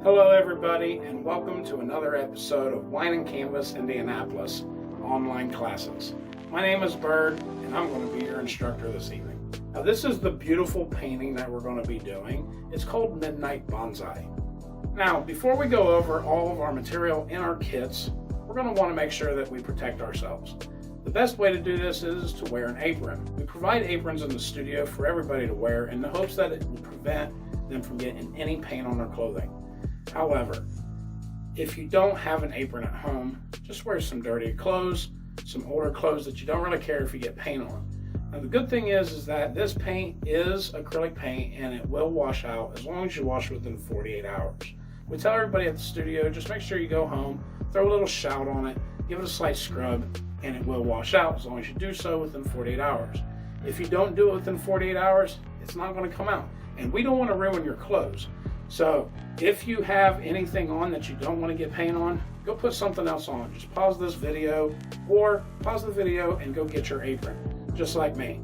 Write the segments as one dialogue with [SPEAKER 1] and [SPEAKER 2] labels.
[SPEAKER 1] Hello everybody, and welcome to another episode of Wine and Canvas Indianapolis online classes. My name is Bird, and I'm going to be your instructor this evening. Now this is the beautiful painting that we're going to be doing. It's called Midnight Bonsai. Now before we go over all of our material in our kits, we're going to want to make sure that we protect ourselves. The best way to do this is to wear an apron. We provide aprons in the studio for everybody to wear in the hopes that it will prevent them from getting any paint on their clothing. However, if you don't have an apron at home, just wear some dirty clothes, some older clothes that you don't really care if you get paint on. Now the good thing is that this paint is acrylic paint and it will wash out as long as you wash within 48 hours. We tell everybody at the studio, just make sure you go home, throw a little shout on it, give it a slight scrub, and it will wash out as long as you do so within 48 hours. If you don't do it within 48 hours, it's not going to come out. And we don't want to ruin your clothes. So if you have anything on that you don't want to get paint on, go put something else on. Just pause this video or pause the video and go get your apron, just like me.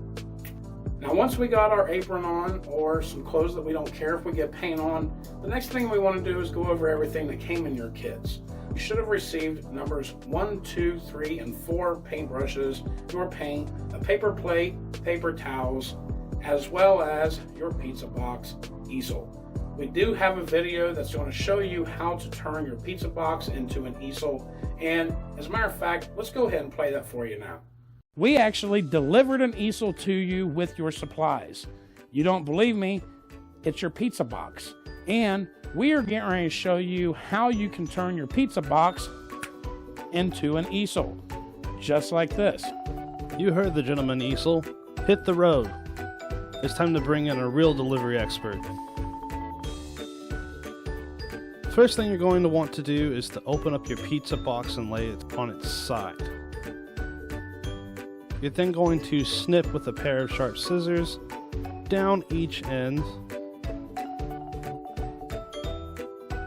[SPEAKER 1] Now once we got our apron on or some clothes that we don't care if we get paint on, the next thing we want to do is go over everything that came in your kits. You should have received numbers 1, 2, 3, and 4 paintbrushes, your paint, a paper plate, paper towels, as well as your pizza box easel. We do have a video that's going to show you how to turn your pizza box into an easel, and as a matter of fact, let's go ahead and play that for you now. We actually delivered an easel to you with your supplies. You don't believe me? It's your pizza box. And we are getting ready to show you how you can turn your pizza box into an easel, just like this.
[SPEAKER 2] You heard the gentleman, easel. Hit the road. It's time to bring in a real delivery expert. First thing you're going to want to do is to open up your pizza box and lay it on its side. You're then going to snip with a pair of sharp scissors down each end.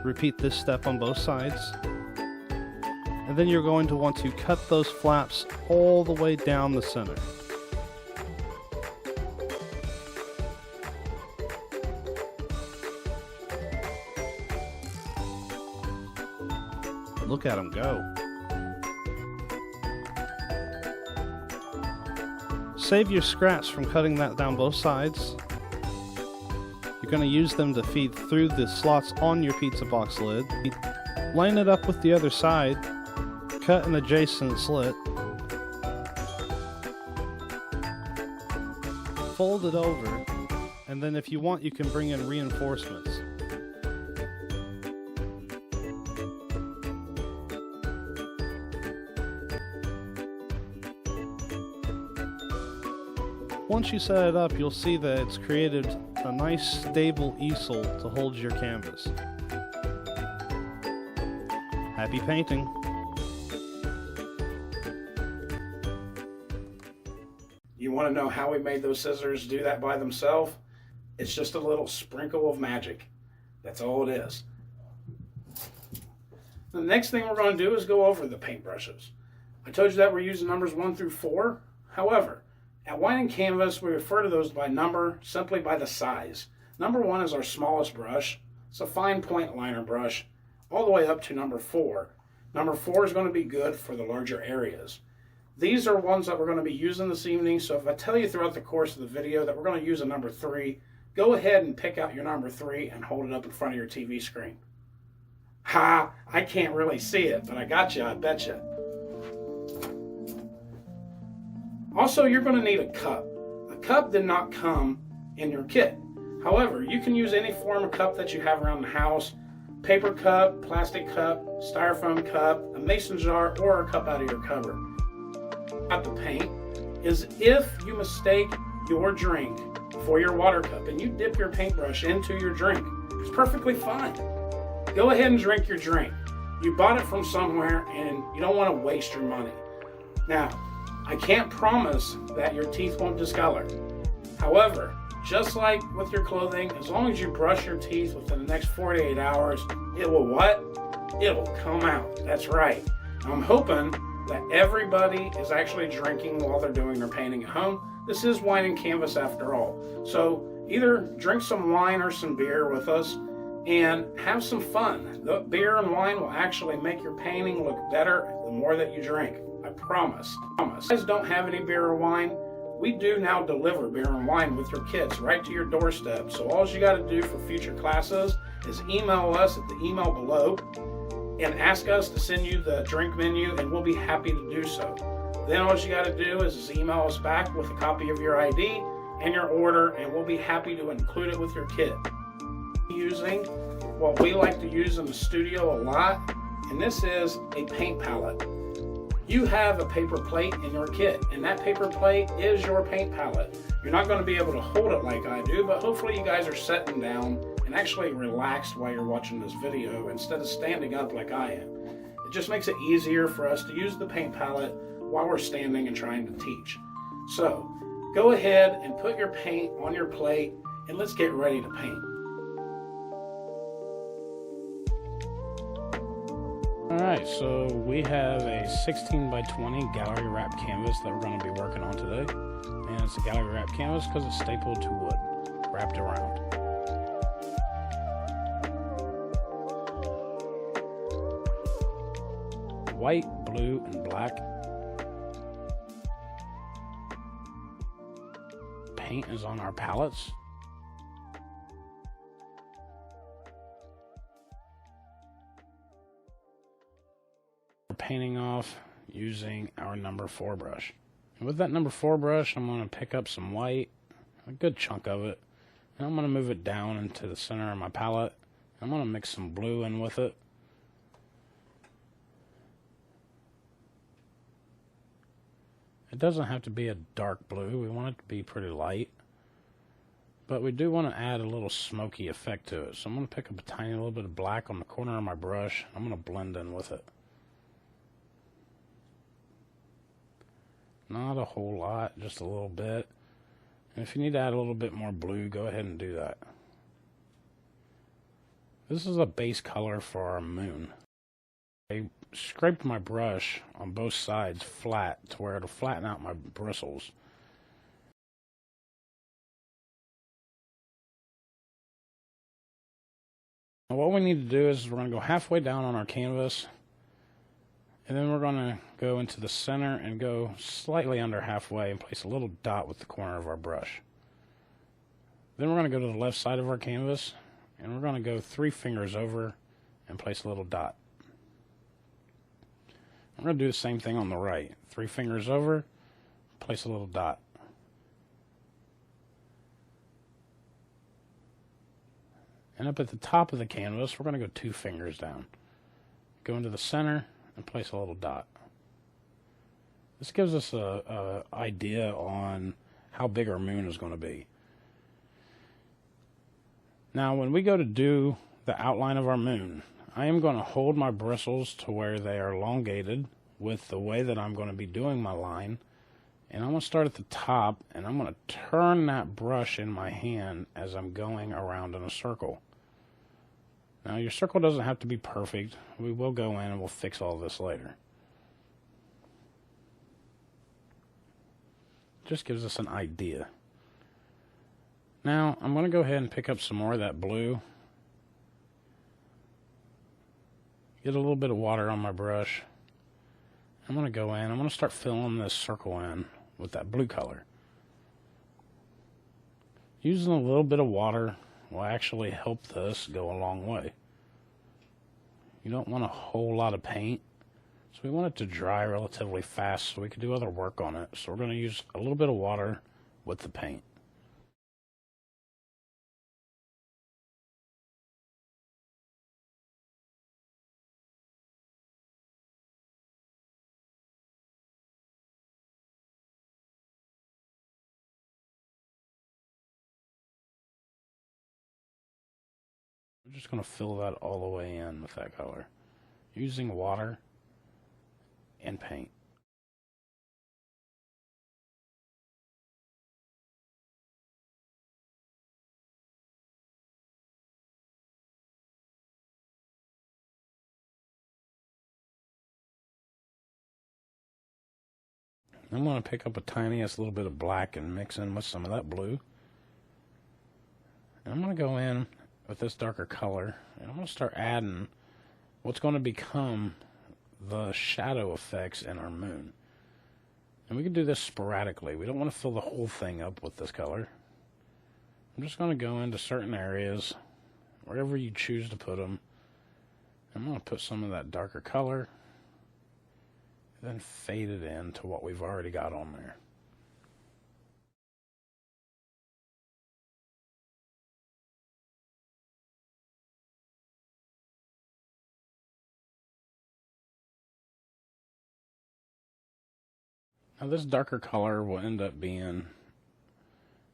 [SPEAKER 2] Repeat this step on both sides. And then you're going to want to cut those flaps all the way down the center. Look at them go. Save your scraps from cutting that down both sides. You're going to use them to feed through the slots on your pizza box lid. Line it up with the other side. Cut an adjacent slit. Fold it over, and then if you want, you can bring in reinforcements. Once you set it up, you'll see that it's created a nice stable easel to hold your canvas. Happy painting!
[SPEAKER 1] You want to know how we made those scissors do that by themselves? It's just a little sprinkle of magic. That's all it is. The next thing we're going to do is go over the paintbrushes. I told you that we're using numbers 1 through 4. However, at Wine and Canvas, we refer to those by number simply by the size. Number 1 is our smallest brush. It's a fine point liner brush, all the way up to number 4. Number 4 is going to be good for the larger areas. These are ones that we're going to be using this evening, so if I tell you throughout the course of the video that we're going to use a number 3, go ahead and pick out your number 3 and hold it up in front of your TV screen. Ha! I can't really see it, but I got you, I bet you. Also, you're going to need a cup. A cup did not come in your kit. However, you can use any form of cup that you have around the house. Paper cup, plastic cup, styrofoam cup, a mason jar, or a cup out of your cupboard. About the paint is if you mistake your drink for your water cup and you dip your paintbrush into your drink, it's perfectly fine. Go ahead and drink your drink. You bought it from somewhere and you don't want to waste your money. Now, I can't promise that your teeth won't discolor. However, just like with your clothing, as long as you brush your teeth within the next 48 hours, it will what? It will come out. That's right. I'm hoping that everybody is actually drinking while they're doing their painting at home. This is Wine and Canvas after all. So either drink some wine or some beer with us and have some fun. The beer and wine will actually make your painting look better the more that you drink. I promise. If you guys don't have any beer or wine, we do now deliver beer and wine with your kids right to your doorstep. So all you got to do for future classes is email us at the email below and ask us to send you the drink menu, and we'll be happy to do so. Then all you got to do is email us back with a copy of your ID and your order, and we'll be happy to include it with your kit. Using what we like to use in the studio a lot, and this is a paint palette. You have a paper plate in your kit, and that paper plate is your paint palette. You're not going to be able to hold it like I do, but hopefully you guys are sitting down and actually relaxed while you're watching this video instead of standing up like I am. It just makes it easier for us to use the paint palette while we're standing and trying to teach. So go ahead and put your paint on your plate, and let's get ready to paint.
[SPEAKER 3] Alright, so we have a 16 by 20 gallery wrap canvas that we're going to be working on today. And it's a gallery wrap canvas because it's stapled to wood, wrapped around. White, blue, and black. Paint is on our palettes. We're painting off using our number 4 brush. And with that number 4 brush, I'm going to pick up some white, a good chunk of it, and I'm going to move it down into the center of my palette. I'm going to mix some blue in with it. It doesn't have to be a dark blue. We want it to be pretty light. But we do want to add a little smoky effect to it. So I'm going to pick up a tiny little bit of black on the corner of my brush. I'm going to blend in with it. Not a whole lot, just a little bit. And if you need to add a little bit more blue, go ahead and do that. This is a base color for our moon. I scraped my brush on both sides flat to where it'll flatten out my bristles. Now what we need to do is we're going to go halfway down on our canvas, and then we're going to go into the center and go slightly under halfway and place a little dot with the corner of our brush. Then we're going to go to the left side of our canvas, and we're going to go 3 fingers over and place a little dot. We're going to do the same thing on the right. 3 fingers over, place a little dot. And up at the top of the canvas, we're going to go 2 fingers down. Go into the center and place a little dot. This gives us a idea on how big our moon is going to be. Now, when we go to do the outline of our moon, I am going to hold my bristles to where they are elongated with the way that I'm going to be doing my line. And I'm going to start at the top, and I'm going to turn that brush in my hand as I'm going around in a circle. Now, your circle doesn't have to be perfect. We will go in and we'll fix all this later. Just gives us an idea. Now, I'm going to go ahead and pick up some more of that blue. Get a little bit of water on my brush. I'm going to go in. I'm going to start filling this circle in with that blue color. Using a little bit of water will actually help this go a long way. You don't want a whole lot of paint, so we want it to dry relatively fast so we can do other work on it. So we're going to use a little bit of water with the paint. We're just going to fill that all the way in with that color, using water and paint. I'm going to pick up a tiniest little bit of black and mix in with some of that blue. And I'm going to go in with this darker color, and I'm going to start adding what's going to become the shadow effects in our moon. And we can do this sporadically. We don't want to fill the whole thing up with this color. I'm just going to go into certain areas, wherever you choose to put them. I'm going to put some of that darker color, and then fade it into what we've already got on there. Now this darker color will end up being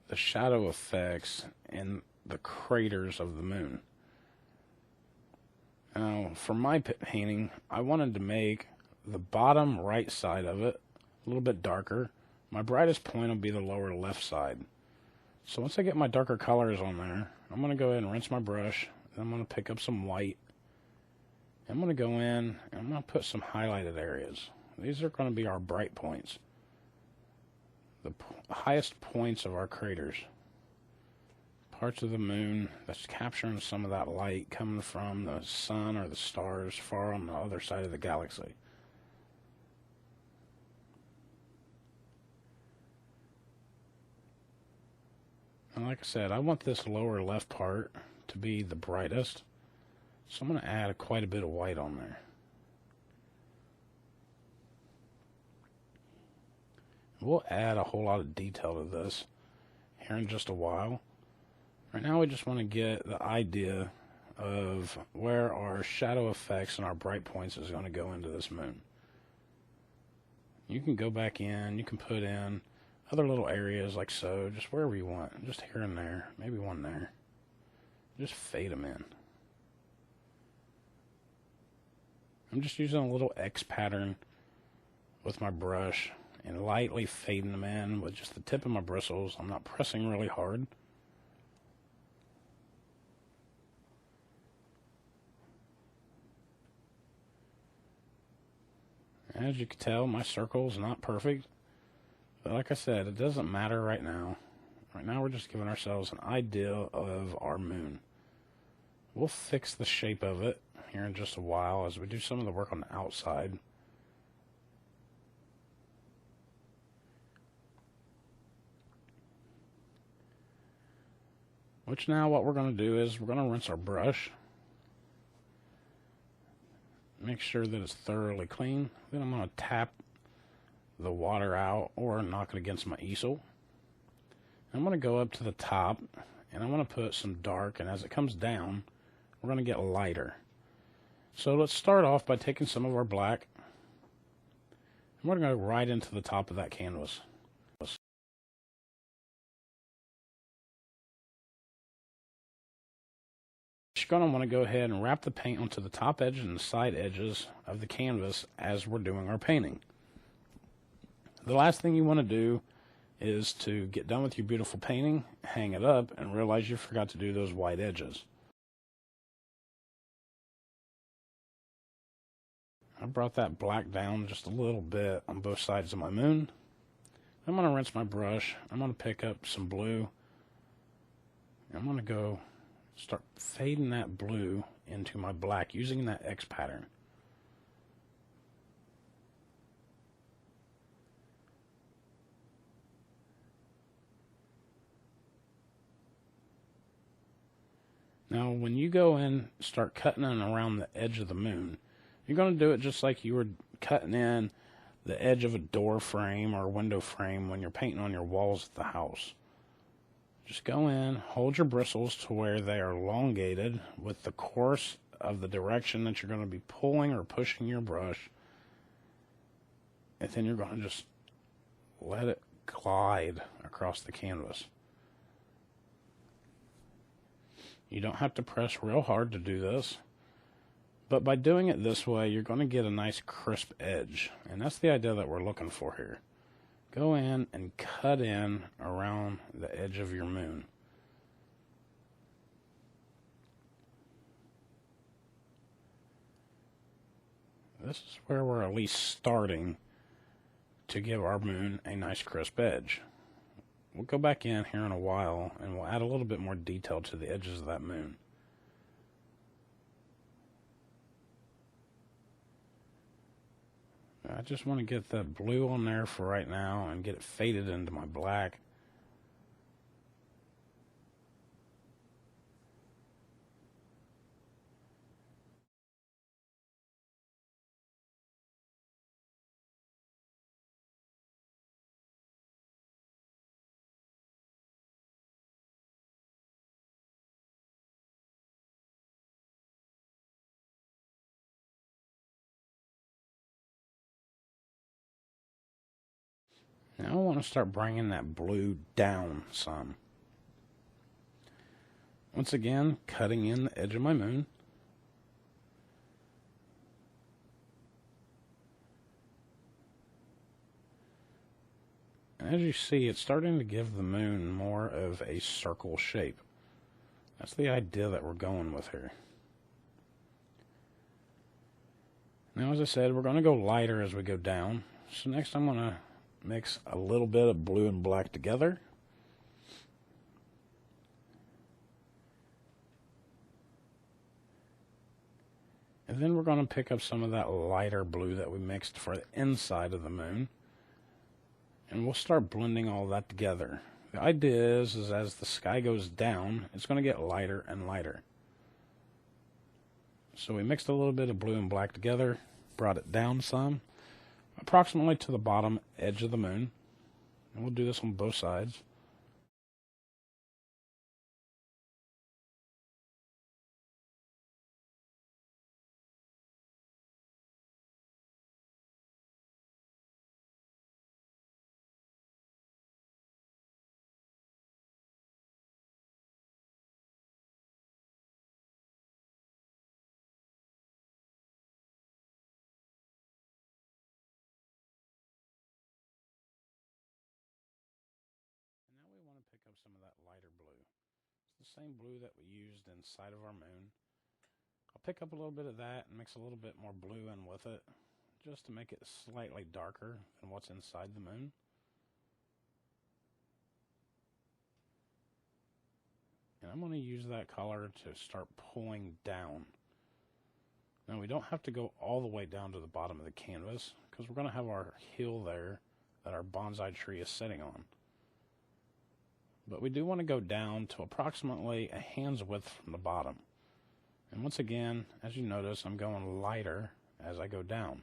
[SPEAKER 3] the shadow effects in the craters of the moon. Now for my painting, I wanted to make the bottom right side of it a little bit darker. My brightest point will be the lower left side. So once I get my darker colors on there, I'm going to go ahead and rinse my brush. Then I'm going to pick up some white. I'm going to go in and I'm going to put some highlighted areas. These are going to be our bright points. The highest points of our craters. Parts of the moon that's capturing some of that light coming from the sun or the stars far on the other side of the galaxy. And like I said, I want this lower left part to be the brightest, so I'm going to add quite a bit of white on there. We'll add a whole lot of detail to this here in just a while. Right now we just want to get the idea of where our shadow effects and our bright points is going to go into this moon. You can go back in, you can put in other little areas like so, just wherever you want, just here and there, maybe one there. Just fade them in. I'm just using a little X pattern with my brush and lightly fading them in with just the tip of my bristles. I'm not pressing really hard. As you can tell, my circle is not perfect. But like I said, it doesn't matter right now. Right now we're just giving ourselves an idea of our moon. We'll fix the shape of it here in just a while as we do some of the work on the outside. Which now what we're going to do is we're going to rinse our brush. Make sure that it's thoroughly clean. Then I'm going to tap the water out or knock it against my easel. I'm going to go up to the top and I'm going to put some dark, and as it comes down we're going to get lighter. So let's start off by taking some of our black and we're going to go right into the top of that canvas. You're going to want to go ahead and wrap the paint onto the top edge and the side edges of the canvas as we're doing our painting. The last thing you want to do is to get done with your beautiful painting, hang it up, and realize you forgot to do those white edges. I brought that black down just a little bit on both sides of my moon. I'm going to rinse my brush. I'm going to pick up some blue. I'm going to go start fading that blue into my black using that X pattern. Now when you go in start cutting in around the edge of the moon, you're going to do it just like you were cutting in the edge of a door frame or a window frame when you're painting on your walls at the house. Just go in, hold your bristles to where they are elongated with the course of the direction that you're going to be pulling or pushing your brush. And then you're going to just let it glide across the canvas. You don't have to press real hard to do this. But by doing it this way, you're going to get a nice crisp edge. And that's the idea that we're looking for here. Go in and cut in around the edge of your moon. This is where we're at least starting to give our moon a nice crisp edge. We'll go back in here in a while and we'll add a little bit more detail to the edges of that moon. I just want to get that blue on there for right now and get it faded into my black. Now I want to start bringing that blue down some. Once again, cutting in the edge of my moon. And as you see, it's starting to give the moon more of a circle shape. That's the idea that we're going with here. Now, as I said, we're going to go lighter as we go down. So next I'm going to mix a little bit of blue and black together. And then we're going to pick up some of that lighter blue that we mixed for the inside of the moon. And we'll start blending all that together. The idea is as the sky goes down, it's going to get lighter and lighter. So we mixed a little bit of blue and black together, brought it down some, approximately to the bottom edge of the moon. And we'll do this on both sides. Now we want to pick up some of that lighter blue. It's the same blue that we used inside of our moon. I'll pick up a little bit of that and mix a little bit more blue in with it, just to make it slightly darker than what's inside the moon. And I'm going to use that color to start pulling down. Now we don't have to go all the way down to the bottom of the canvas, because we're going to have our hill there that our bonsai tree is sitting on. But we do want to go down to approximately a hand's width from the bottom. And once again, as you notice, I'm going lighter as I go down.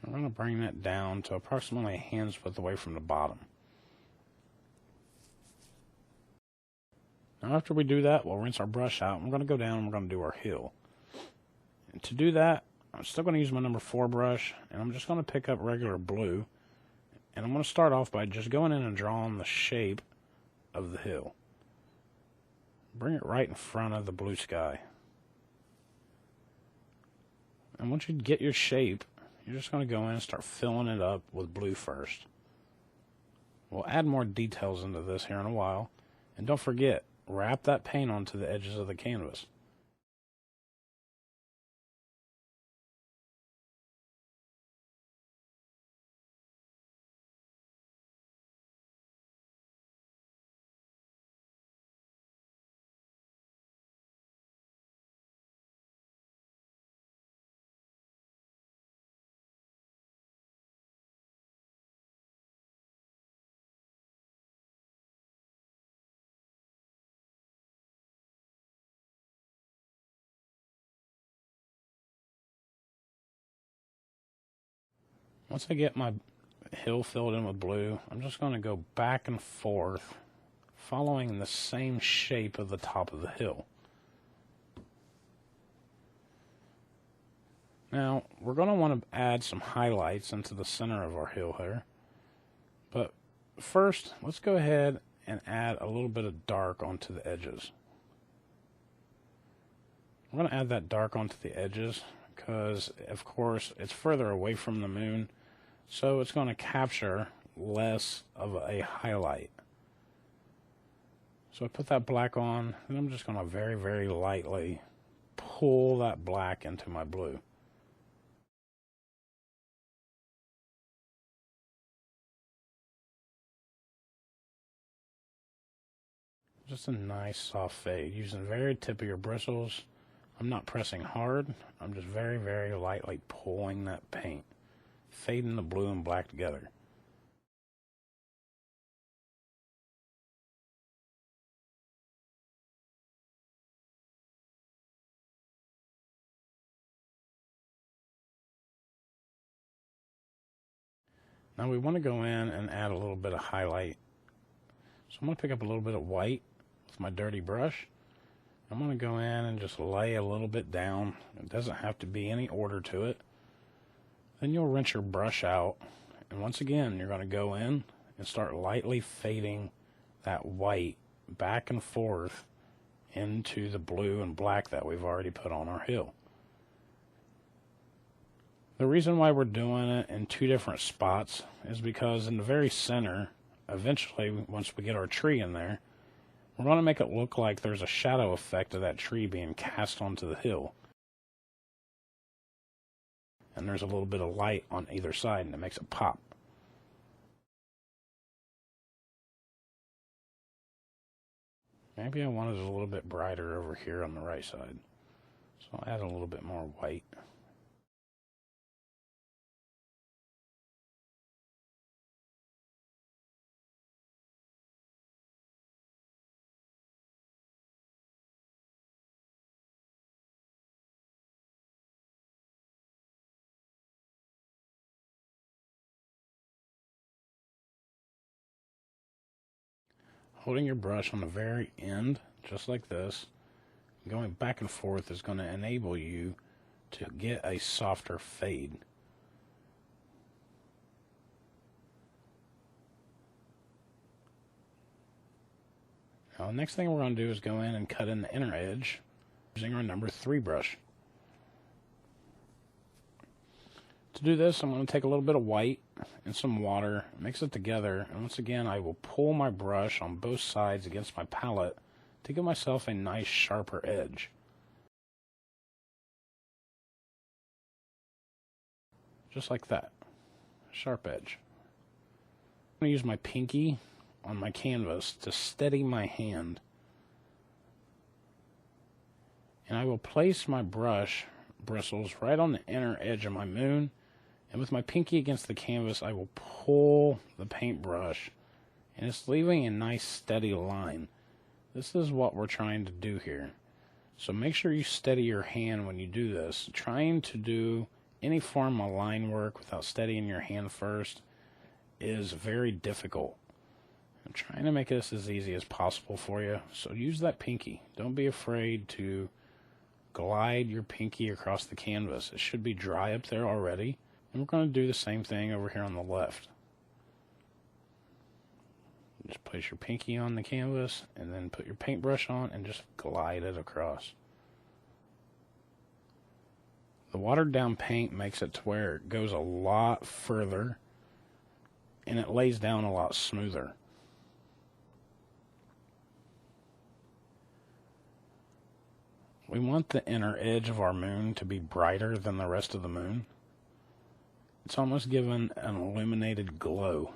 [SPEAKER 3] I'm going to bring that down to approximately a hand's width away from the bottom. Now after we do that, we'll rinse our brush out. We're going to go down and we're going to do our hill. And to do that, I'm still going to use my number 4 brush, and I'm just going to pick up regular blue. And I'm going to start off by just going in and drawing the shape of the hill. Bring it right in front of the blue sky. And once you get your shape, you're just going to go in and start filling it up with blue first. We'll add more details into this here in a while. And don't forget, wrap that paint onto the edges of the canvas. Once I get my hill filled in with blue, I'm just going to go back and forth, following the same shape of the top of the hill. Now, we're going to want to add some highlights into the center of our hill here. But first, let's go ahead and add a little bit of dark onto the edges. I'm going to add that dark onto the edges because, of course, it's further away from the moon, so it's going to capture less of a highlight. So I put that black on, and I'm just going to very, very lightly pull that black into my blue. Just a nice soft fade, using very tip of your bristles. I'm not pressing hard, I'm just very, very lightly pulling that paint, fading the blue and black together. Now we want to go in and add a little bit of highlight. So I'm going to pick up a little bit of white with my dirty brush. I'm going to go in and just lay a little bit down. It doesn't have to be any order to it. Then you'll rinse your brush out. And once again, you're going to go in and start lightly fading that white back and forth into the blue and black that we've already put on our hill. The reason why we're doing it in two different spots is because in the very center, eventually, once we get our tree in there, we're going to make it look like there's a shadow effect of that tree being cast onto the hill. And there's a little bit of light on either side, and it makes it pop. Maybe I wanted it a little bit brighter over here on the right side. So I'll add a little bit more white. Holding your brush on the very end, just like this, going back and forth is going to enable you to get a softer fade. Now, the next thing we're going to do is go in and cut in the inner edge using our number 3 brush. To do this, I'm going to take a little bit of white and some water, mix it together, and once again I will pull my brush on both sides against my palette to give myself a nice sharper edge. Just like that. Sharp edge. I'm going to use my pinky on my canvas to steady my hand. And I will place my brush bristles right on the inner edge of my moon. And with my pinky against the canvas, I will pull the paintbrush, and it's leaving a nice steady line. This is what we're trying to do here. So make sure you steady your hand when you do this. Trying to do any form of line work without steadying your hand first is very difficult. I'm trying to make this as easy as possible for you. So use that pinky. Don't be afraid to glide your pinky across the canvas. It should be dry up there already. And we're going to do the same thing over here on the left. Just place your pinky on the canvas and then put your paintbrush on and just glide it across. The watered down paint makes it to where it goes a lot further and it lays down a lot smoother. We want the inner edge of our moon to be brighter than the rest of the moon. It's almost given an illuminated glow.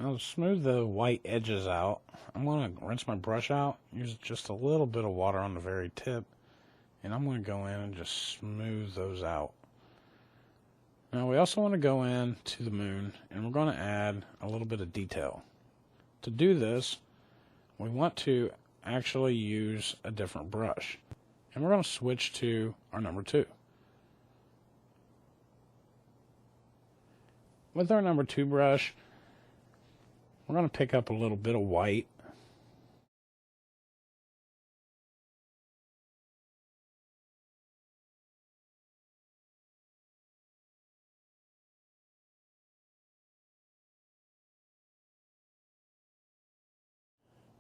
[SPEAKER 3] Now to smooth the white edges out, I'm going to rinse my brush out, use just a little bit of water on the very tip, and I'm going to go in and just smooth those out. Now we also want to go in to the moon, and we're going to add a little bit of detail. To do this, we want to actually use a different brush, and we're going to switch to our number 2. With our number 2 brush, we're going to pick up a little bit of white.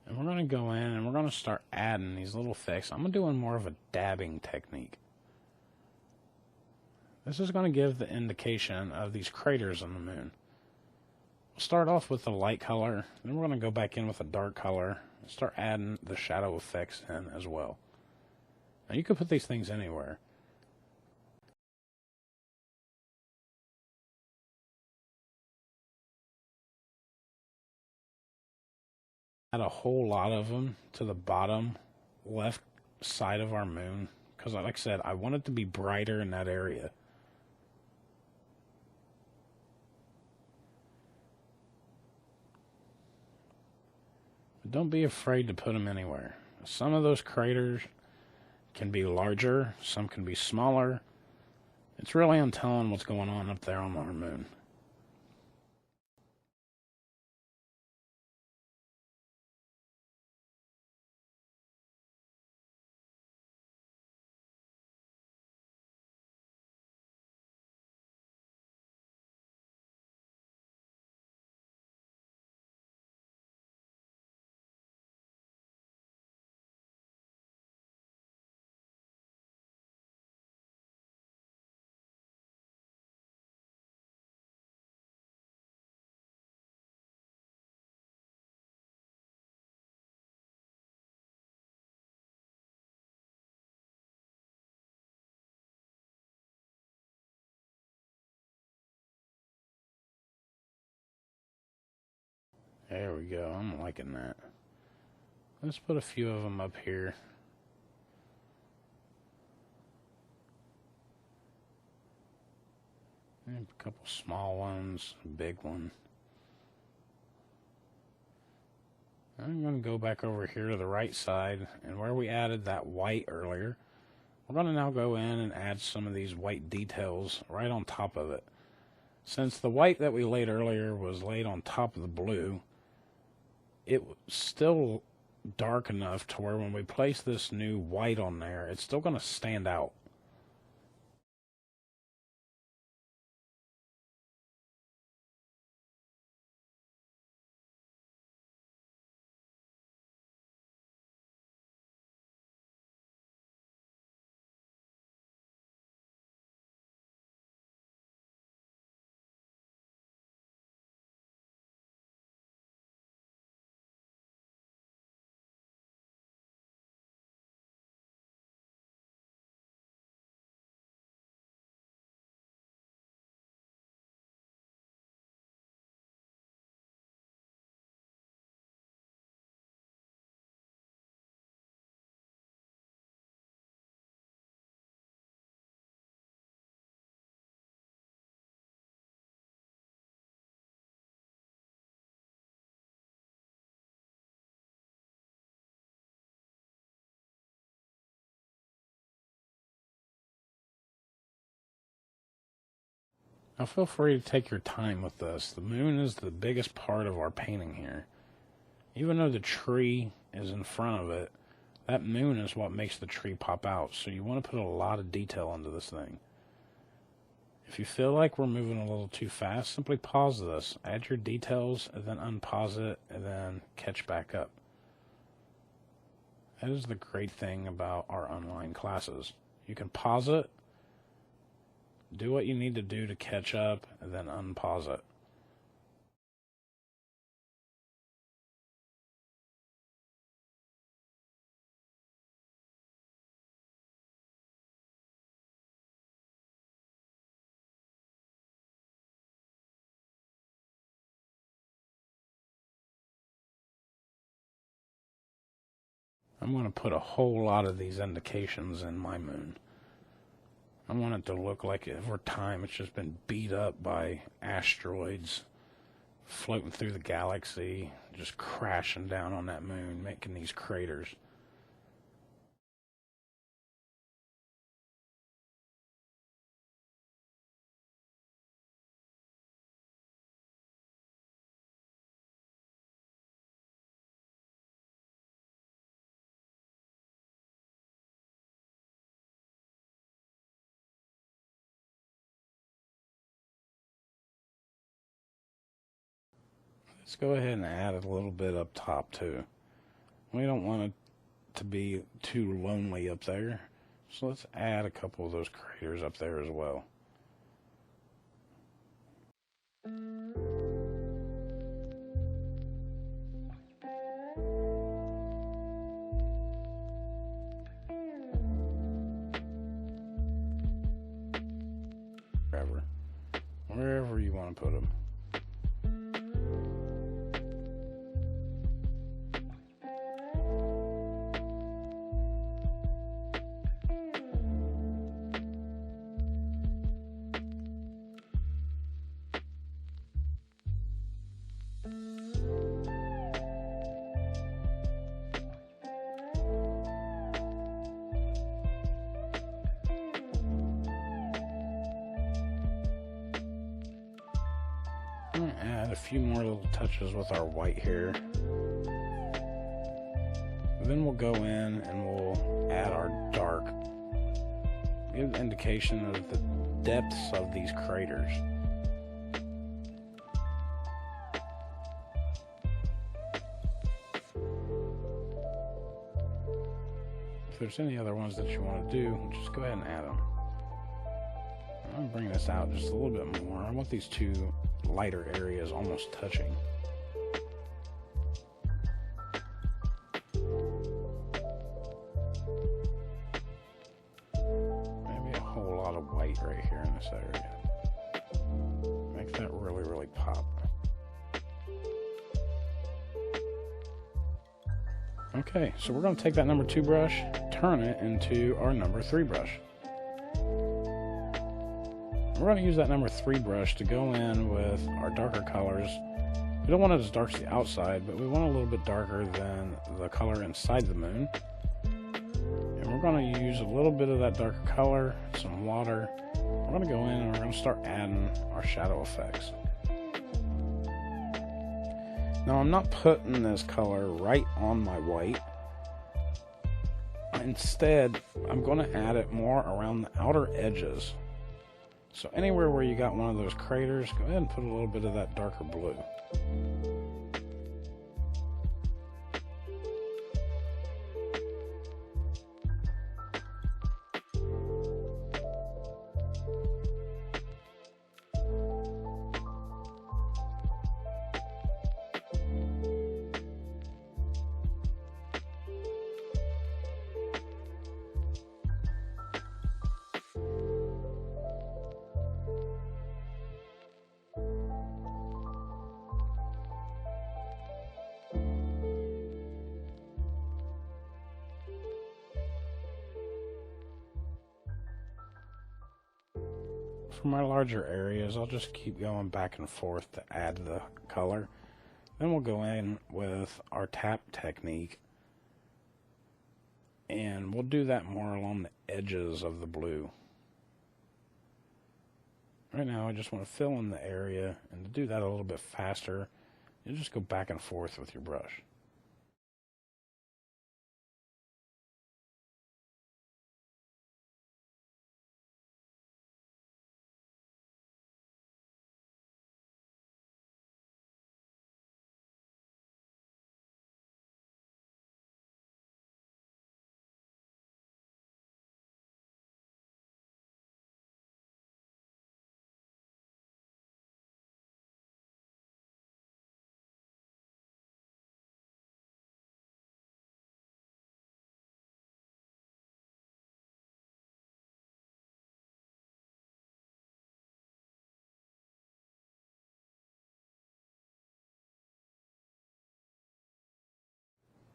[SPEAKER 3] And we're going to go in and we're going to start adding these little effects. I'm doing more of a dabbing technique. This is going to give the indication of these craters on the moon. We'll start off with the light color, then we're going to go back in with a dark color and start adding the shadow effects in as well. Now you can put these things anywhere. Add a whole lot of them to the bottom left side of our moon because, like I said, I want it to be brighter in that area. But don't be afraid to put them anywhere. Some of those craters can be larger, some can be smaller. It's really untelling what's going on up there on our moon. There we go. I'm liking that. Let's put a few of them up here. And a couple small ones, a big one. I'm going to go back over here to the right side, and where we added that white earlier, we're going to now go in and add some of these white details right on top of it. Since the white that we laid earlier was laid on top of the blue, it was still dark enough to where when we place this new white on there, it's still going to stand out. Now feel free to take your time with this. The moon is the biggest part of our painting here. Even though the tree is in front of it, that moon is what makes the tree pop out. So you want to put a lot of detail into this thing. If you feel like we're moving a little too fast, simply pause this. Add your details, and then unpause it, and then catch back up. That is the great thing about our online classes. You can pause it, do what you need to do to catch up, and then unpause it. I'm going to put a whole lot of these indications in my moon. I want it to look like over time it's just been beat up by asteroids floating through the galaxy, just crashing down on that moon, making these craters. Let's go ahead and add a little bit up top too. We don't want it to be too lonely up there, so let's add a couple of those craters up there as well. Wherever you want to put them. I'm going to add a few more little touches with our white here. Then we'll go in and we'll add our dark. Give an indication of the depths of these craters. If there's any other ones that you want to do, just go ahead and add them. I'm bringing this out just a little bit more. I want these two lighter areas almost touching. Maybe a whole lot of white right here in this area. Make that really, really pop. Okay, so we're going to take that number 2 brush, turn it into our number 3 brush. We're going to use that number 3 brush to go in with our darker colors. We don't want it as dark as the outside, but we want it a little bit darker than the color inside the moon. And we're going to use a little bit of that darker color, some water. We're going to go in and we're going to start adding our shadow effects. Now I'm not putting this color right on my white. Instead, I'm going to add it more around the outer edges. So anywhere where you got one of those craters, go ahead and put a little bit of that darker blue. For my larger areas, I'll just keep going back and forth to add the color. Then we'll go in with our tap technique, and we'll do that more along the edges of the blue. Right now, I just want to fill in the area, and to do that a little bit faster, you just go back and forth with your brush.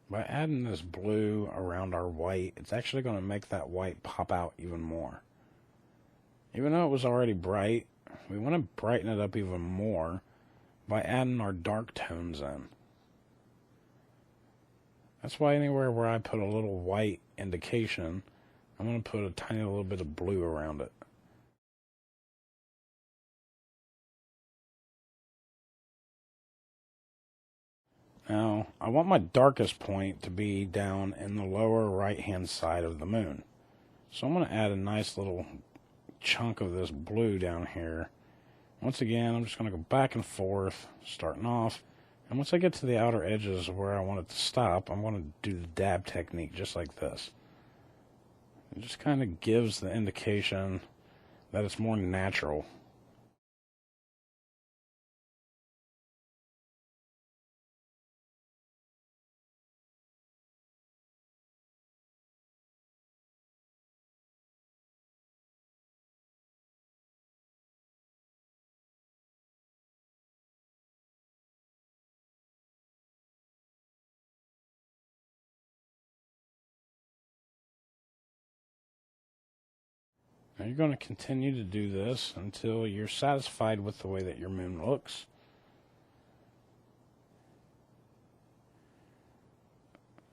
[SPEAKER 3] By adding this blue around our white, it's actually going to make that white pop out even more. Even though it was already bright, we want to brighten it up even more by adding our dark tones in. That's why anywhere where I put a little white indication, I'm going to put a tiny little bit of blue around it. Now, I want my darkest point to be down in the lower right-hand side of the moon. So I'm going to add a nice little chunk of this blue down here. Once again, I'm just going to go back and forth, starting off. And once I get to the outer edges of where I want it to stop, I'm going to do the dab technique just like this. It just kind of gives the indication that it's more natural. Now you're going to continue to do this until you're satisfied with the way that your moon looks.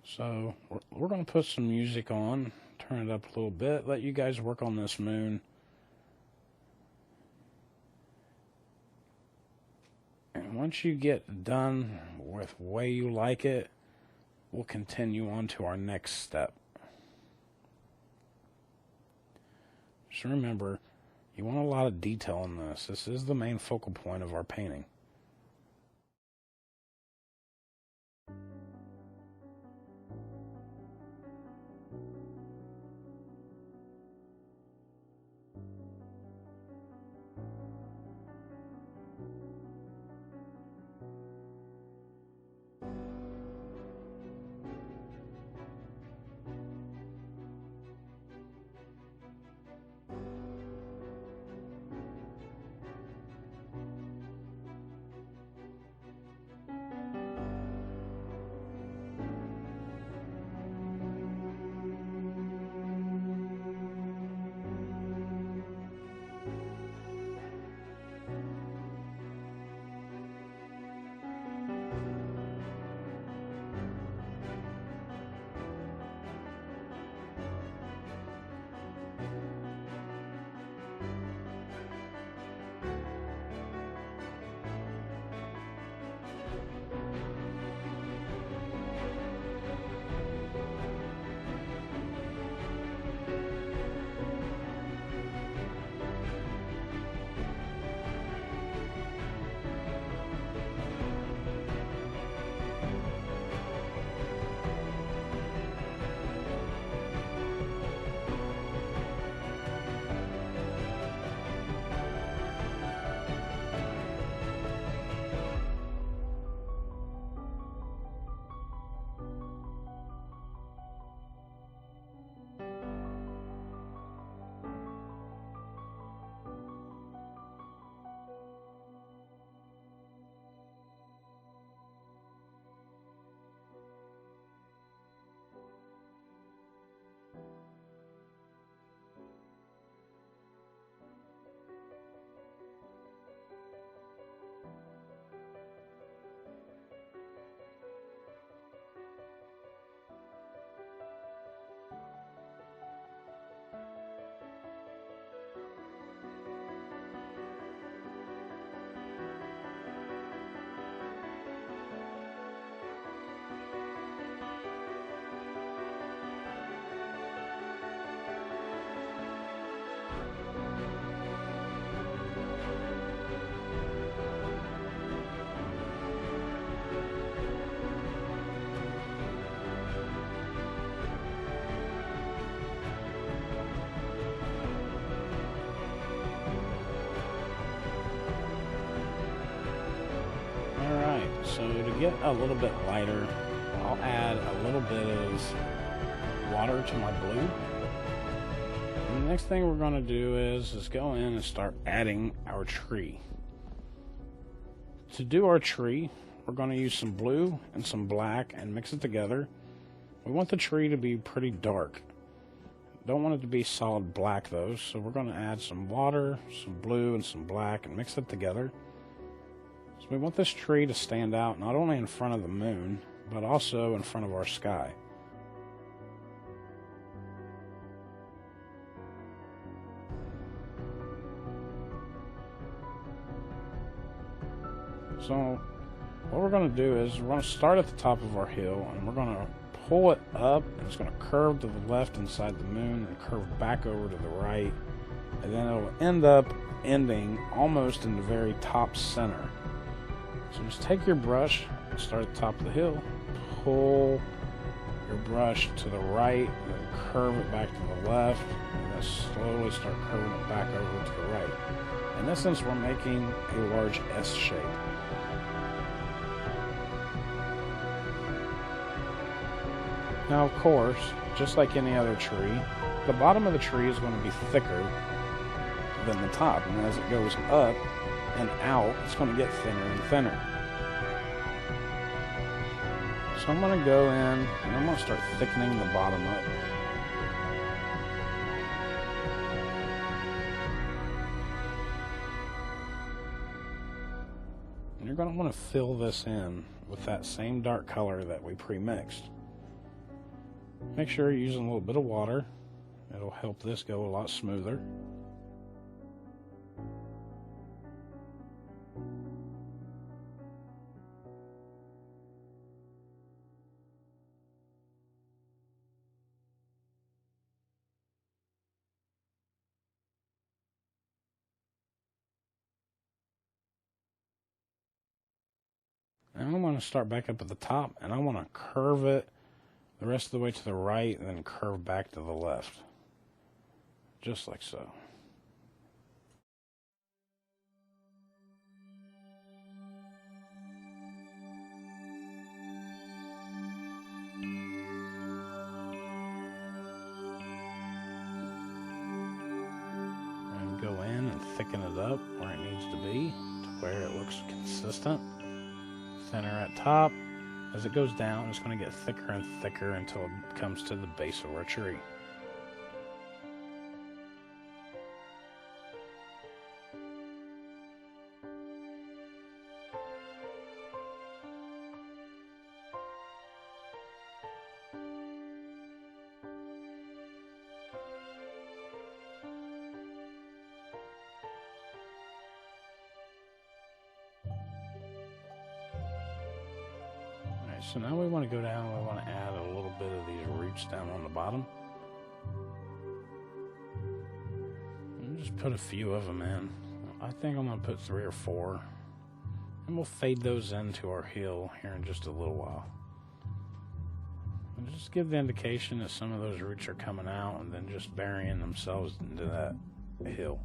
[SPEAKER 3] So we're going to put some music on, turn it up a little bit, let you guys work on this moon. And once you get done with the way you like it, we'll continue on to our next step. Just remember, you want a lot of detail in this. This is the main focal point of our painting. So to get a little bit lighter, I'll add a little bit of water to my blue. And the next thing we're going to do is go in and start adding our tree. To do our tree, we're going to use some blue and some black and mix it together We want the tree to be pretty dark. Don't want it to be solid black though, so we're going to add some water, some blue, and some black and mix it together. So we want this tree to stand out not only in front of the moon, but also in front of our sky. So what we're going to do is we're going to start at the top of our hill and we're going to pull it up, and it's going to curve to the left inside the moon and curve back over to the right, and then it'll end up ending almost in the very top center. So just take your brush and start at the top of the hill, pull your brush to the right, and then curve it back to the left, and then slowly start curving it back over to the right. In essence, we're making a large S shape. Now, of course, just like any other tree, the bottom of the tree is going to be thicker than the top, and as it goes up and out, it's going to get thinner and thinner. So I'm going to go in and I'm going to start thickening the bottom up. And you're going to want to fill this in with that same dark color that we pre-mixed. Make sure you're using a little bit of water. It'll help this go a lot smoother. And I'm going to start back up at the top, and I want to curve it the rest of the way to the right, and then curve back to the left. Just like so. And go in and thicken it up where it needs to be, to where it looks consistent. Thinner at top. As it goes down, it's going to get thicker and thicker until it comes to the base of our tree. So now we want to go down, we want to add a little bit of these roots down on the bottom. And just put a few of them in. I think I'm going to put 3 or 4. And we'll fade those into our hill here in just a little while. And just give the indication that some of those roots are coming out and then just burying themselves into that hill.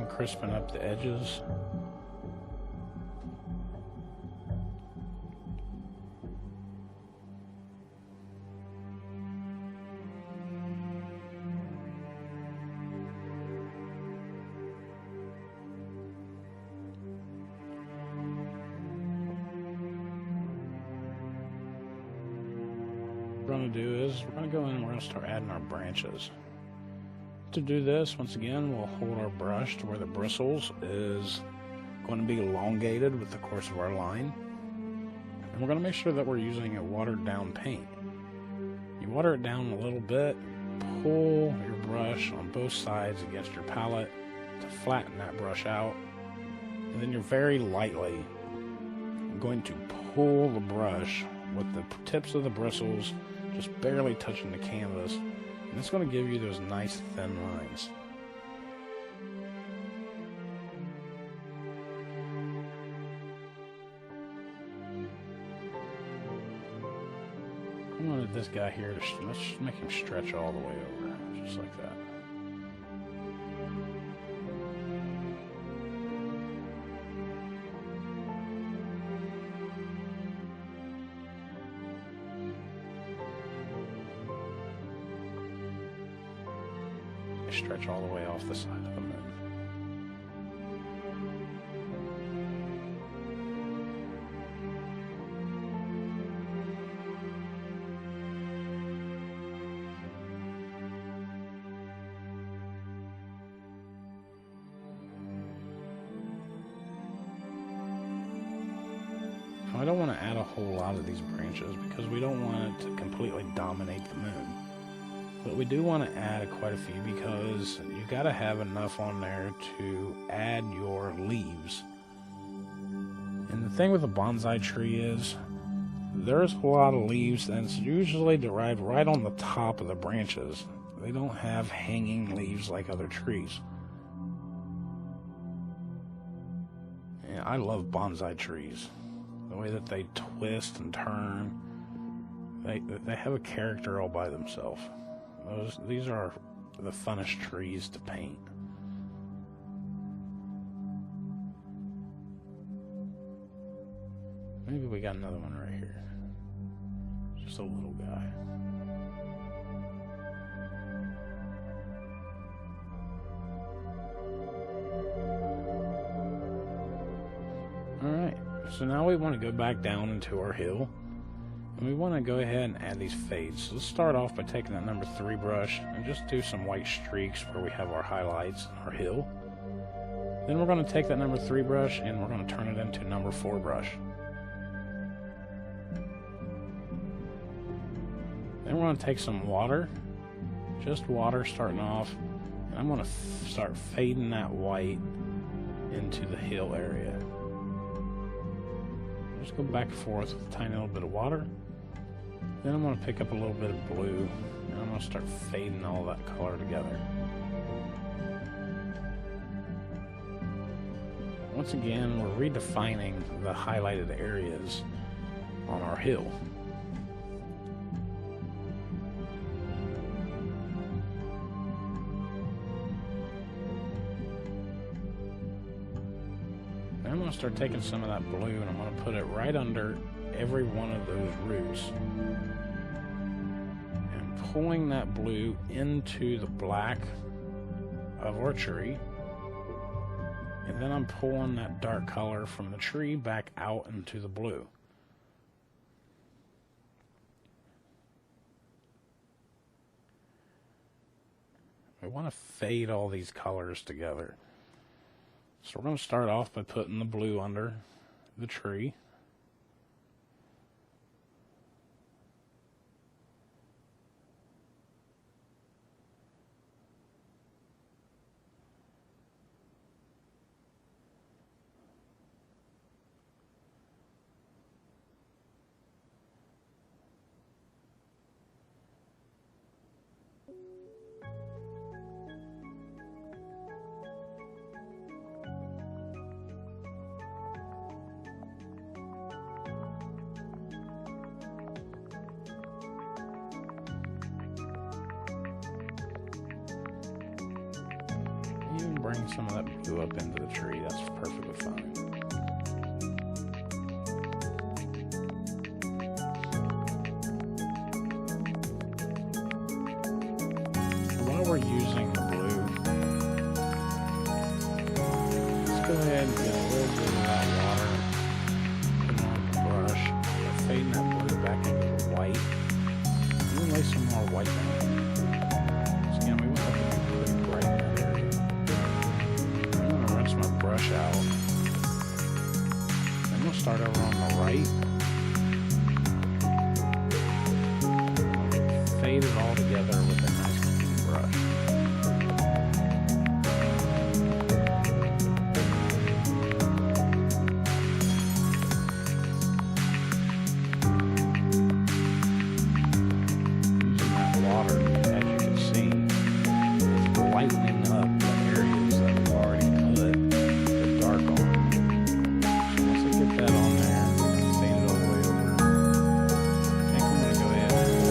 [SPEAKER 3] Crisping up the edges. What we're going to do is we're going to go in and we're going to start adding our branches. To do this, once again, we'll hold our brush to where the bristles is going to be elongated with the course of our line. And we're going to make sure that we're using a watered down paint. You water it down a little bit, pull your brush on both sides against your palette to flatten that brush out. And then you're very lightly going to pull the brush with the tips of the bristles just barely touching the canvas. And it's going to give you those nice thin lines. I wanted this guy here to let's just make him stretch all the way over, just like that. Stretch all the way off the side of the moon. Now, I don't want to add a whole lot of these branches because we don't want it to completely dominate the moon. But we do want to add quite a few because you got to have enough on there to add your leaves. And the thing with a bonsai tree is there's a lot of leaves that's usually derived right on the top of the branches. They don't have hanging leaves like other trees. And I love bonsai trees. The way that they twist and turn, they have a character all by themselves. These are the funnest trees to paint. Maybe we got another one right here. Just a little guy. Alright, so now we want to go back down into our hill. And we want to go ahead and add these fades. So let's start off by taking that number 3 brush and just do some white streaks where we have our highlights and our hill. Then we're going to take that number 3 brush and we're going to turn it into number 4 brush. Then we're going to take some water, just water starting off, and I'm going to start fading that white into the hill area. Just go back and forth with a tiny little bit of water. Then I'm going to pick up a little bit of blue and I'm going to start fading all that color together. Once again, we're redefining the highlighted areas on our hill. Then I'm going to start taking some of that blue and I'm going to put it right under every one of those roots. And pulling that blue into the black of our tree. And then I'm pulling that dark color from the tree back out into the blue. We want to fade all these colors together. So we're going to start off by putting the blue under the tree. Even bring some of that blue up into the tree, that's perfectly fine. While we're using the blue, let's go ahead and get a little bit of that water, put it on the brush, fading that blue back into the white, and then lay some more white down. So again, we want that to be pretty bright in that area. I'm going to rinse my brush out. I'm going to start over on the right. Fade it all together with a nice clean brush. Using that water, as you can see, it's lightening up the areas that we've already put the dark on. So once I get that on there, fade it all the way over. I think I'm going to go ahead and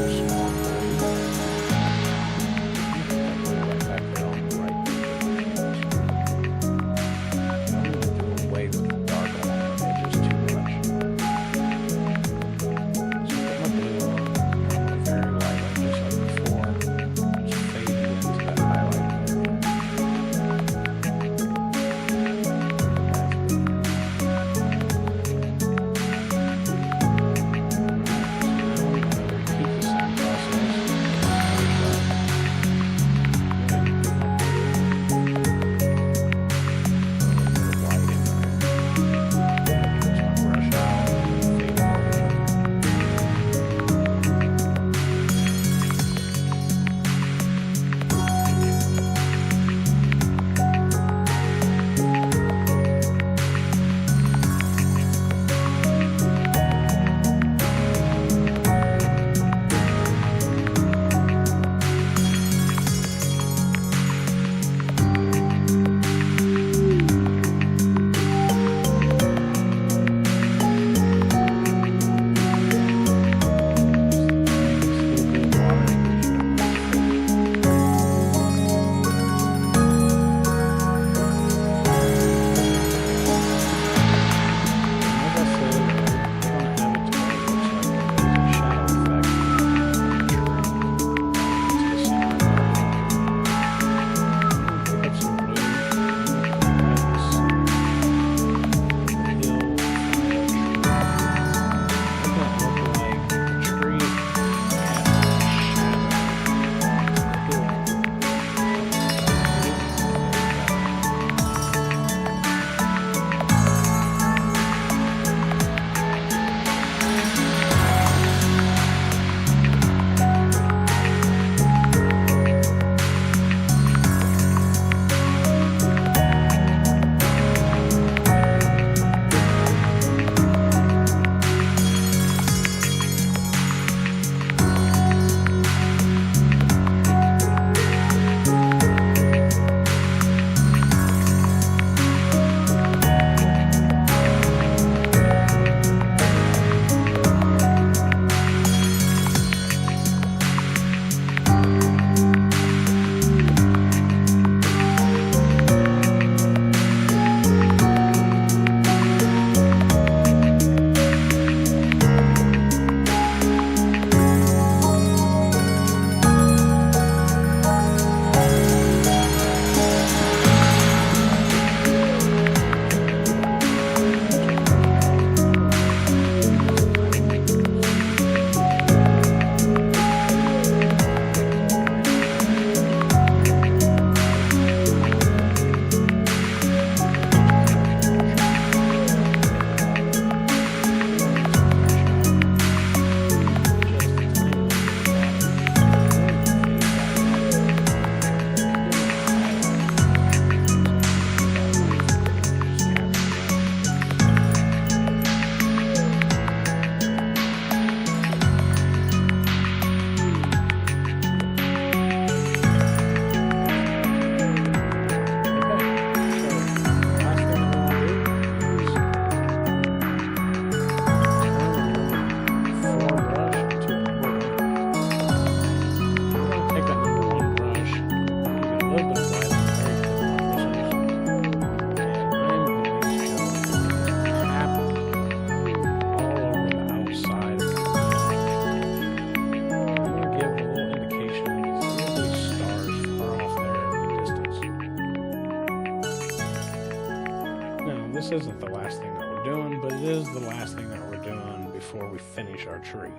[SPEAKER 3] this isn't the last thing that we're doing, but it is the last thing that we're doing before we finish our tree.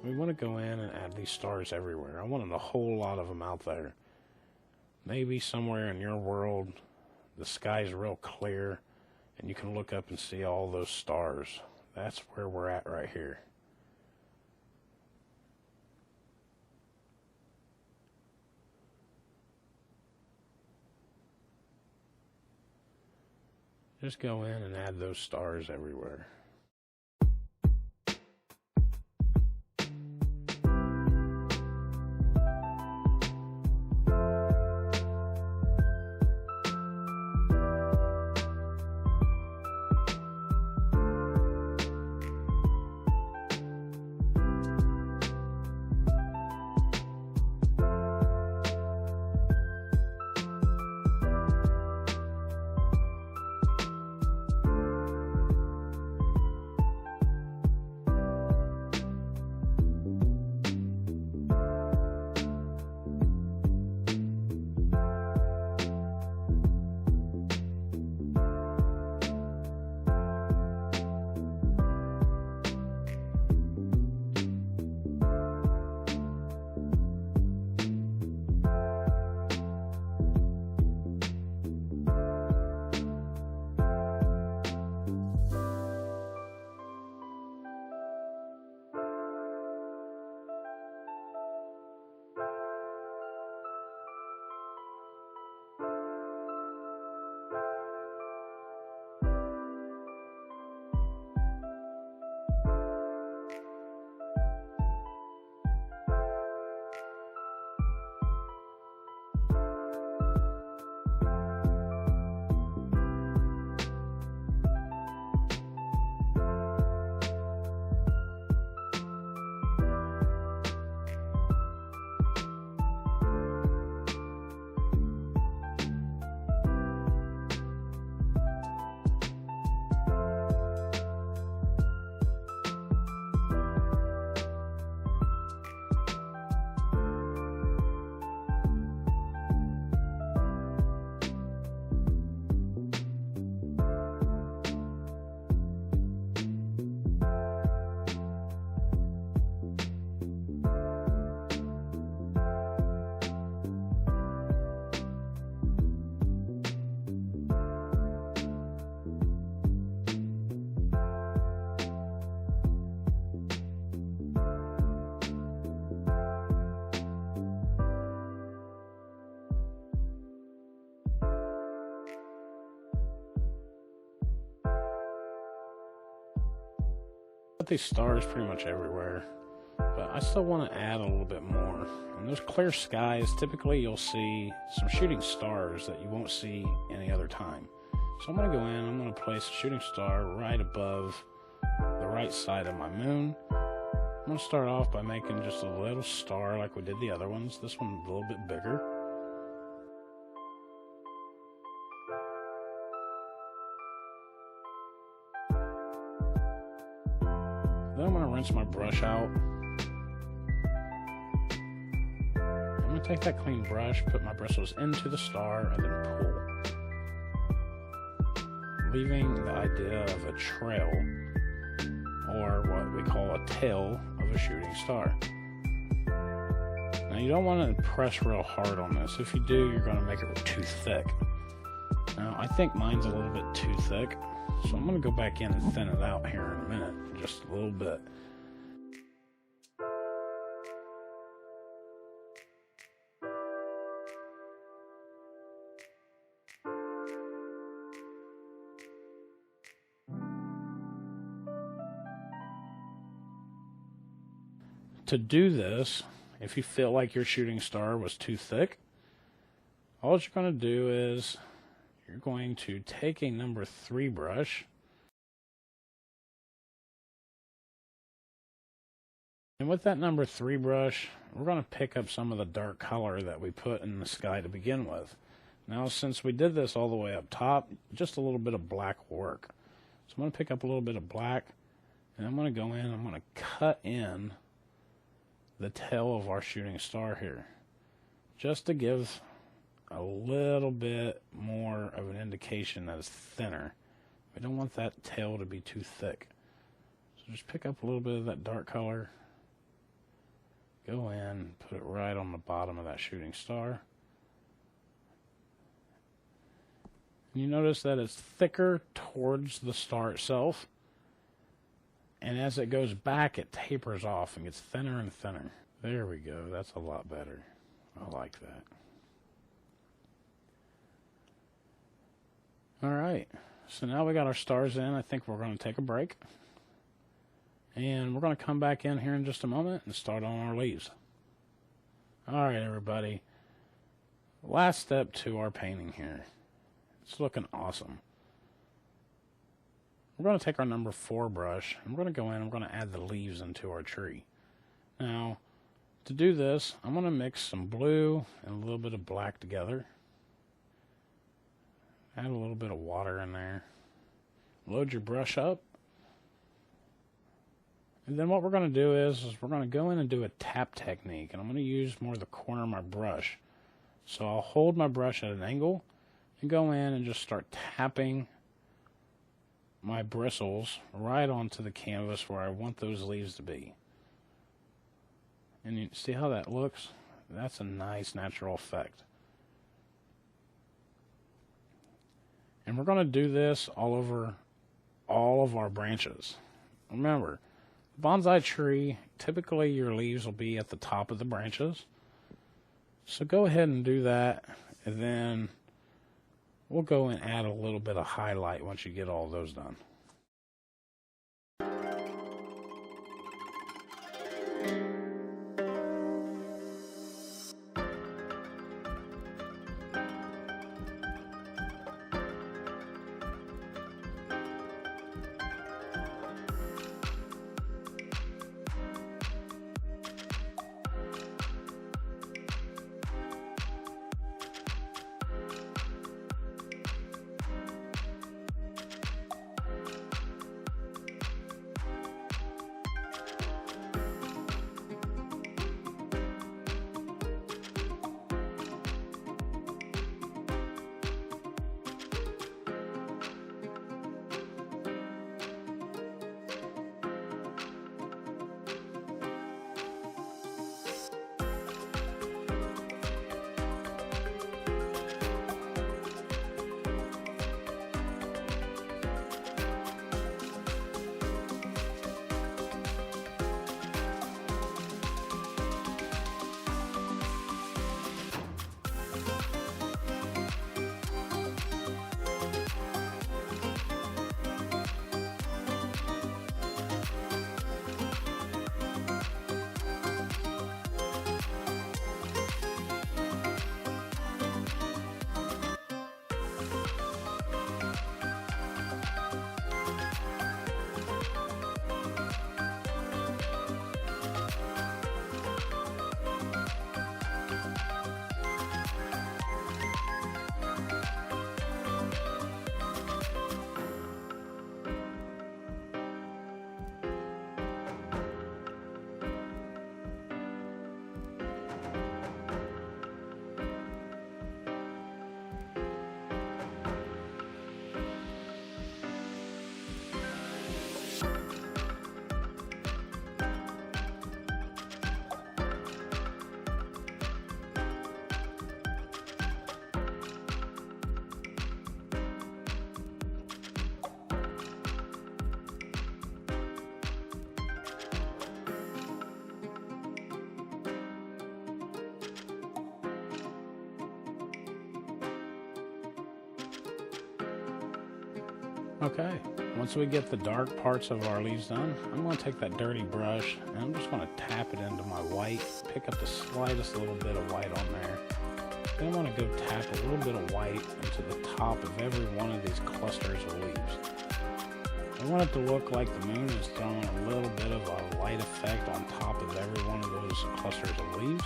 [SPEAKER 3] We want to go in and add these stars everywhere. I wanted a whole lot of them out there. Maybe somewhere in your world, the sky's real clear, and you can look up and see all those stars. That's where we're at right here. Just go in and add those stars everywhere. Put these stars pretty much everywhere, but I still want to add a little bit more. In those clear skies, typically you'll see some shooting stars that you won't see any other time. So I'm going to go in, I'm going to place a shooting star right above the right side of my moon. I'm going to start off by making just a little star like we did the other ones. This one's a little bit bigger. Then I'm going to rinse my brush out. I'm going to take that clean brush, put my bristles into the star, and then pull. Leaving the idea of a trail, or what we call a tail of a shooting star. Now you don't want to press real hard on this. If you do, you're going to make it too thick. Now I think mine's a little bit too thick, so I'm going to go back in and thin it out here in a minute, just a little bit. To do this, if you feel like your shooting star was too thick, all you're going to do is you're going to take a number 3 brush and with that number 3 brush, we're going to pick up some of the dark color that we put in the sky to begin with. Now, since we did this all the way up top, just a little bit of black will work. So I'm going to pick up a little bit of black, and I'm going to go in, I'm going to cut in the tail of our shooting star here, just to give a little bit more of an indication that it's thinner. We don't want that tail to be too thick. So just pick up a little bit of that dark color. Go in, put it right on the bottom of that shooting star. And you notice that it's thicker towards the star itself. And as it goes back, it tapers off and gets thinner and thinner. There we go. That's a lot better. I like that. All right. So now we got our stars in. I think we're going to take a break. And we're going to come back in here in just a moment and start on our leaves. All right, everybody. Last step to our painting here. It's looking awesome. We're going to take our number 4 brush, and we're going to go in and we're going to add the leaves into our tree. Now, to do this, I'm going to mix some blue and a little bit of black together. Add a little bit of water in there. Load your brush up. And then what we're going to do is we're going to go in and do a tap technique. And I'm going to use more of the corner of my brush. So I'll hold my brush at an angle and go in and just start tapping my bristles right onto the canvas where I want those leaves to be. And you see how that looks? That's a nice natural effect. And we're going to do this all over all of our branches. Remember, bonsai tree, typically your leaves will be at the top of the branches. So go ahead and do that, and then we'll go and add a little bit of highlight once you get all those done. Okay, once we get the dark parts of our leaves done, I'm going to take that dirty brush and I'm just going to tap it into my white, pick up the slightest little bit of white on there. Then I'm going to go tap a little bit of white into the top of every one of these clusters of leaves. I want it to look like the moon is throwing a little bit of a light effect on top of every one of those clusters of leaves.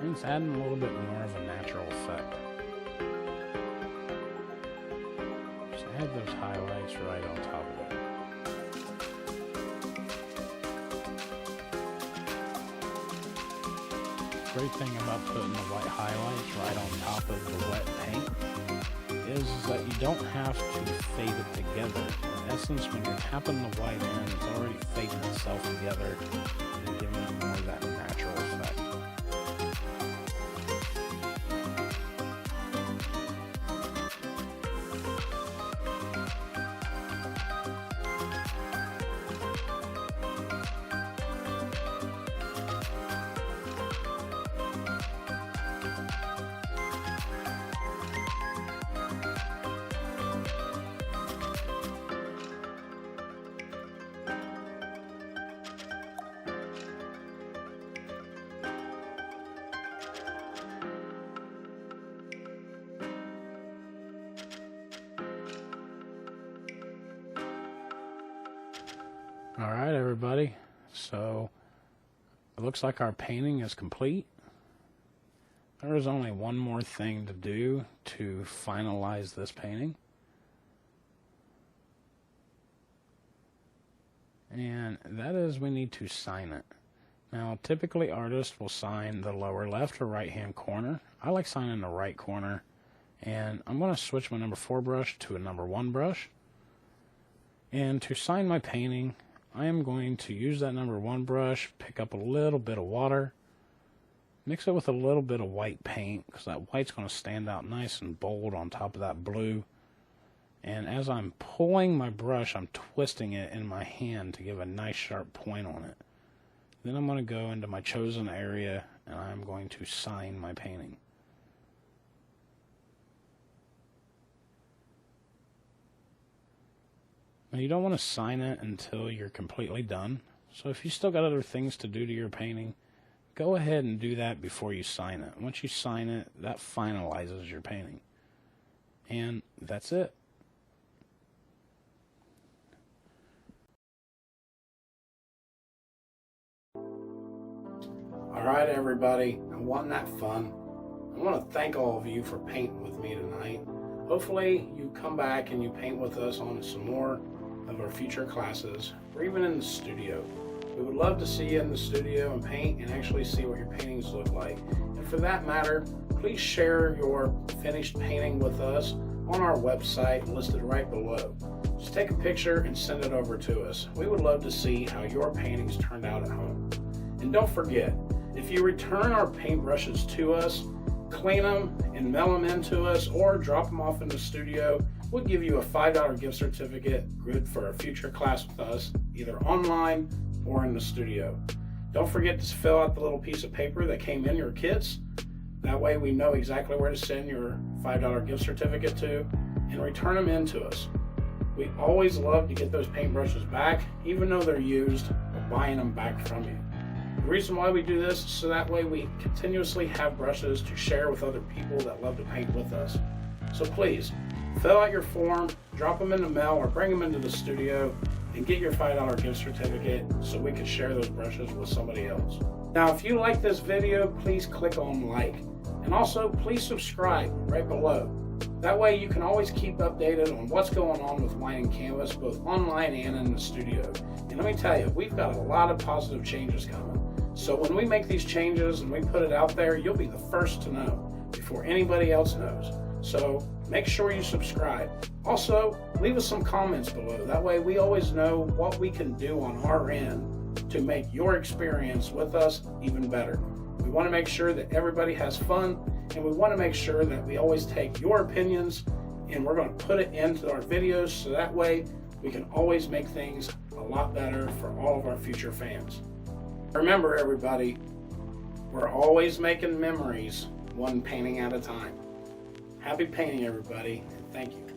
[SPEAKER 3] And it's adding a little bit more of a natural effect. Add those highlights right on top of it. great thing about putting the white highlights right on top of the wet paint is that you don't have to fade it together. In essence, when you're tapping the white in, it's already fading itself together and giving it more of that natural effect. Alright everybody, so it looks like our painting is complete. There is only one more thing to do to finalize this painting. And that is we need to sign it. Now typically artists will sign the lower left or right hand corner. I like signing the right corner, and I'm going to switch my number 4 brush to a number 1 brush. And to sign my painting, I am going to use that number 1 brush, pick up a little bit of water, mix it with a little bit of white paint, because that white's going to stand out nice and bold on top of that blue. And as I'm pulling my brush, I'm twisting it in my hand to give a nice sharp point on it. Then I'm going to go into my chosen area, and I'm going to sign my painting. Now you don't want to sign it until you're completely done. So if you still got other things to do to your painting, go ahead and do that before you sign it. Once you sign it, that finalizes your painting. And that's it.
[SPEAKER 1] Alright everybody, wasn't that fun? I want to thank all of you for painting with me tonight. Hopefully you come back and you paint with us on some more of our future classes, or even in the studio. We would love to see you in the studio and paint and actually see what your paintings look like. And for that matter, please share your finished painting with us on our website listed right below. Just take a picture and send it over to us. We would love to see how your paintings turned out at home. And don't forget, if you return our paintbrushes to us, clean them and mail them in to us, or drop them off in the studio, we'll give you a $5 gift certificate good for a future class with us, either online or in the studio. Don't forget to fill out the little piece of paper that came in your kits. That way we know exactly where to send your $5 gift certificate to, and return them in to us. We always love to get those paintbrushes back, even though they're used, or buying them back from you. The reason why we do this is so that way we continuously have brushes to share with other people that love to paint with us. So please, fill out your form, drop them in the mail, or bring them into the studio and get your $5 gift certificate so we can share those brushes with somebody else. Now, if you like this video, please click on like. And also, please subscribe right below. That way you can always keep updated on what's going on with Wine and Canvas, both online and in the studio. And let me tell you, we've got a lot of positive changes coming. So when we make these changes and we put it out there, you'll be the first to know before anybody else knows. So make sure you subscribe. Also, leave us some comments below. That way we always know what we can do on our end to make your experience with us even better. We want to make sure that everybody has fun, and we want to make sure that we always take your opinions and we're going to put it into our videos so that way we can always make things a lot better for all of our future fans. Remember everybody, we're always making memories one painting at a time. Happy painting everybody, and thank you.